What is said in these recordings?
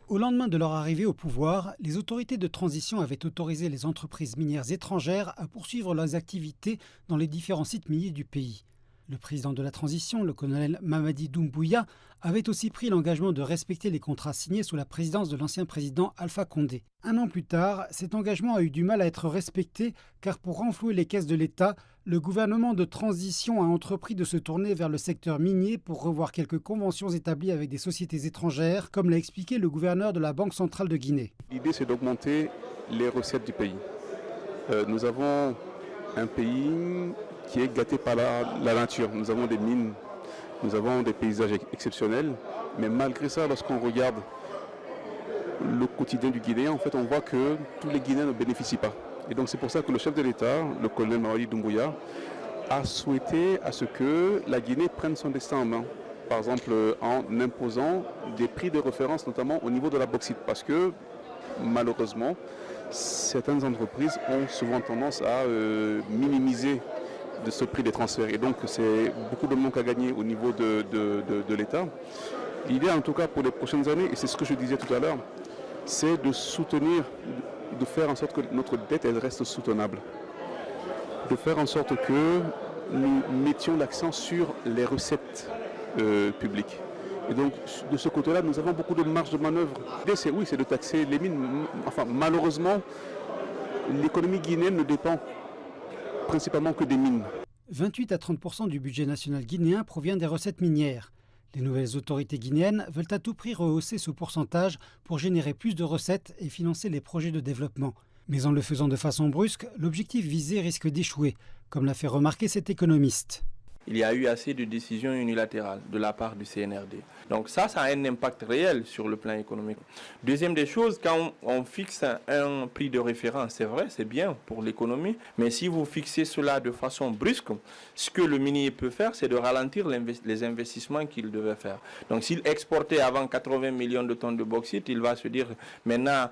Au lendemain de leur arrivée au pouvoir, les autorités de transition avaient autorisé les entreprises minières étrangères à poursuivre leurs activités dans les différents sites miniers du pays. Le président de la transition, le colonel Mamadi Doumbouya, avait aussi pris l'engagement de respecter les contrats signés sous la présidence de l'ancien président Alpha Condé. Un an plus tard, cet engagement a eu du mal à être respecté car pour renflouer les caisses de l'État, le gouvernement de transition a entrepris de se tourner vers le secteur minier pour revoir quelques conventions établies avec des sociétés étrangères, comme l'a expliqué le gouverneur de la Banque centrale de Guinée. L'idée, c'est d'augmenter les recettes du pays. Nous avons un pays qui est gâté par la nature. Nous avons des mines, nous avons des paysages exceptionnels, mais malgré ça, lorsqu'on regarde le quotidien du Guinéen, en fait, on voit que tous les Guinéens ne bénéficient pas. Et donc c'est pour ça que le chef de l'État, le colonel Mamadi Doumbouya, a souhaité à ce que la Guinée prenne son destin en main. Par exemple, en imposant des prix de référence, notamment au niveau de la bauxite, parce que malheureusement, certaines entreprises ont souvent tendance à minimiser de ce prix des transferts. Et donc, c'est beaucoup de manque à gagner au niveau de l'État. L'idée, en tout cas, pour les prochaines années, et c'est ce que je disais tout à l'heure, c'est de soutenir, de faire en sorte que notre dette, elle reste soutenable. De faire en sorte que nous mettions l'accent sur les recettes publiques. Et donc, de ce côté-là, nous avons beaucoup de marge de manœuvre. L'idée, c'est de taxer les mines. Enfin, malheureusement, l'économie guinéenne ne dépend principalement que des mines. 28 à 30% du budget national guinéen provient des recettes minières. Les nouvelles autorités guinéennes veulent à tout prix rehausser ce pourcentage pour générer plus de recettes et financer les projets de développement. Mais en le faisant de façon brusque, l'objectif visé risque d'échouer, comme l'a fait remarquer cet économiste. Il y a eu assez de décisions unilatérales de la part du CNRD. Donc ça a un impact réel sur le plan économique. Deuxième des choses, quand on fixe un prix de référence, c'est vrai, c'est bien pour l'économie, mais si vous fixez cela de façon brusque, ce que le minier peut faire, c'est de ralentir les investissements qu'il devait faire. Donc s'il exportait avant 80 millions de tonnes de bauxite, il va se dire, maintenant,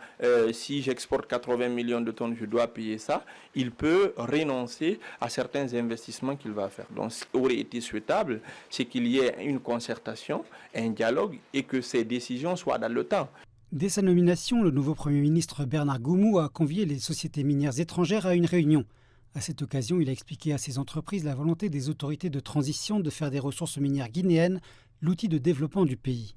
si j'exporte 80 millions de tonnes, je dois payer ça. Il peut renoncer à certains investissements qu'il va faire. Donc, aurait été souhaitable, c'est qu'il y ait une concertation, un dialogue et que ces décisions soient dans le temps. Dès sa nomination, le nouveau Premier ministre Bernard Goumou a convié les sociétés minières étrangères à une réunion. À cette occasion, il a expliqué à ces entreprises la volonté des autorités de transition de faire des ressources minières guinéennes l'outil de développement du pays.